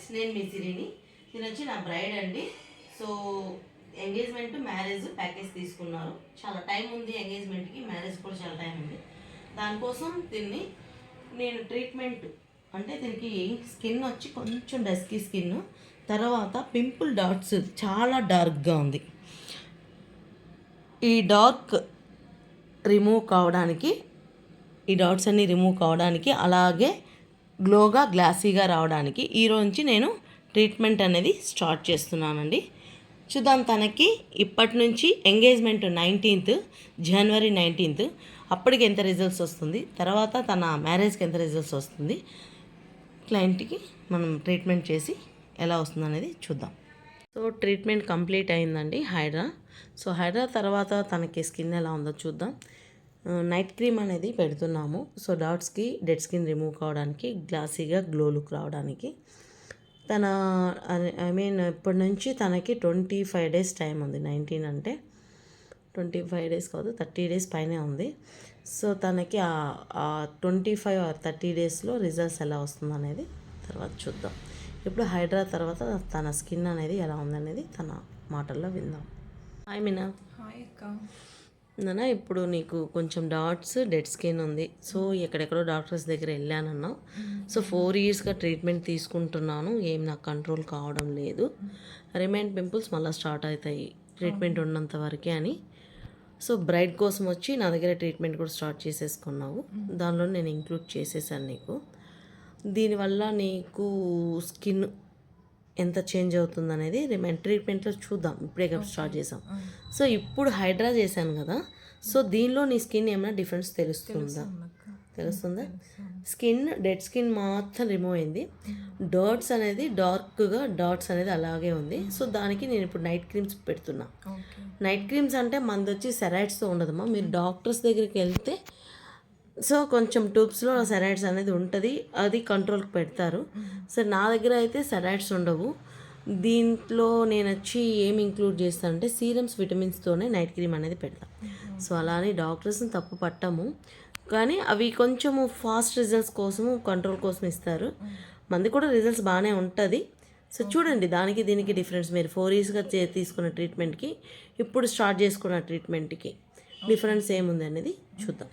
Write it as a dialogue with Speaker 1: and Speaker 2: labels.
Speaker 1: Friends, నేను మీ సిరిని. ఇది వచ్చి నా బ్రైడ్ అండి. సో ఎంగేజ్మెంట్ మ్యారేజ్ ప్యాకేజ్ తీసుకున్నారు. చాలా టైం ఉంది ఎంగేజ్మెంట్కి, మ్యారేజ్ కూడా చాలా టైం ఉంది. దానికోసం దీన్ని నేను ట్రీట్మెంట్ అంటే దీనికి స్కిన్ వచ్చి కొంచెం డస్కీ స్కిన్, తర్వాత పింపుల్ డాట్స్ చాలా డార్క్గా ఉంది. ఈ డార్క్ రిమూవ్ కావడానికి, ఈ డాట్స్ అన్నీ రిమూవ్ కావడానికి, అలాగే గ్లోగా గ్లాసీగా రావడానికి ఈరోజు నుంచి నేను ట్రీట్మెంట్ అనేది స్టార్ట్ చేస్తున్నానండి. చూద్దాం తనకి ఇప్పటి నుంచి ఎంగేజ్మెంట్ 19th జనవరి 19th, అప్పటికి ఎంత రిజల్ట్స్ వస్తుంది, తర్వాత తన మ్యారేజ్కి ఎంత రిజల్ట్స్ వస్తుంది, క్లయింట్కి మనం ట్రీట్మెంట్ చేసి ఎలా వస్తుంది అనేది చూద్దాం. సో ట్రీట్మెంట్ కంప్లీట్ అయిందండి హైడ్రా. సో హైడ్రా తర్వాత తనకి స్కిన్ ఎలా ఉందో చూద్దాం. నైట్ క్రీమ్ అనేది పెడుతున్నాము. సో డాట్స్కి డెడ్ స్కిన్ రిమూవ్ కావడానికి, గ్లాసీగా గ్లో లుక్ రావడానికి. తన ఇప్పటి నుంచి తనకి 25 days టైం ఉంది. 19 అంటే 25 days కాదు, 30 days పైనే ఉంది. సో తనకి 25 or 30 daysలో రిజల్ట్స్ ఎలా వస్తుంది అనేది తర్వాత చూద్దాం. ఇప్పుడు హైడ్రా తర్వాత తన స్కిన్ అనేది ఎలా ఉందనేది తన మాటల్లో విందాం. హాయ్ మీనా.
Speaker 2: హాయ్ అక్క.
Speaker 1: నాన్న, ఇప్పుడు నీకు కొంచెం డాట్స్ డెడ్ స్కిన్ ఉంది. సో ఎక్కడెక్కడో డాక్టర్స్ దగ్గర వెళ్ళానన్నావు. సో 4 yearsగా ట్రీట్మెంట్ తీసుకుంటున్నాను, ఏం నాకు కంట్రోల్ కావడం లేదు, రిమైన్ పింపుల్స్ మళ్ళీ స్టార్ట్ అవుతాయి ట్రీట్మెంట్ ఉన్నంత వరకే అని. సో బ్రైడ్ కోసం వచ్చి నా దగ్గర ట్రీట్మెంట్ కూడా స్టార్ట్ చేసేసుకున్నావు. దానిలో నేను ఇంక్లూడ్ చేసేసాను నీకు. దీనివల్ల నీకు స్కిన్ ఎంత చేంజ్ అవుతుంది అనేది రిమైన్ ట్రీట్మెంట్లో చూద్దాం. ఇప్పుడే స్టార్ట్ చేసాం. సో ఇప్పుడు హైడ్రా చేశాను కదా, సో దీనిలో నీ స్కిన్ ఏమైనా డిఫరెన్స్ తెలుస్తుందా? స్కిన్ డెడ్ స్కిన్ మాత్రం రిమూవ్ అయింది. డాట్స్ అనేది డార్క్గా డాట్స్ అనేది అలాగే ఉంది. సో దానికి నేను ఇప్పుడు నైట్ క్రీమ్స్ పెడుతున్నా. నైట్ క్రీమ్స్ అంటే మనది వచ్చి సెరైడ్స్తో ఉండదమ్మా. మీరు డాక్టర్స్ దగ్గరికి వెళ్తే సో కొంచెం ట్యూబ్స్లో సెరైడ్స్ అనేది ఉంటుంది, అది కంట్రోల్కి పెడతారు. సో నా దగ్గర అయితే సెరైడ్స్ ఉండవు. దీంట్లో నేను వచ్చి ఏమి ఇంక్లూడ్ చేస్తానంటే సీరమ్స్, విటమిన్స్తోనే నైట్ క్రీమ్ అనేది పెడతాను. సో అలా అని డాక్టర్స్ని తప్పు పట్టము, కానీ అవి కొంచెము ఫాస్ట్ రిజల్ట్స్ కోసము, కంట్రోల్ కోసం ఇస్తారు. మంది కూడా రిజల్ట్స్ బాగానే ఉంటుంది. సో చూడండి దానికి దీనికి డిఫరెన్స్. మీరు 4 yearsగా తీసుకున్న ట్రీట్మెంట్కి ఇప్పుడు స్టార్ట్ చేసుకున్న ట్రీట్మెంట్కి డిఫరెన్స్ ఏముంది అనేది చూద్దాం.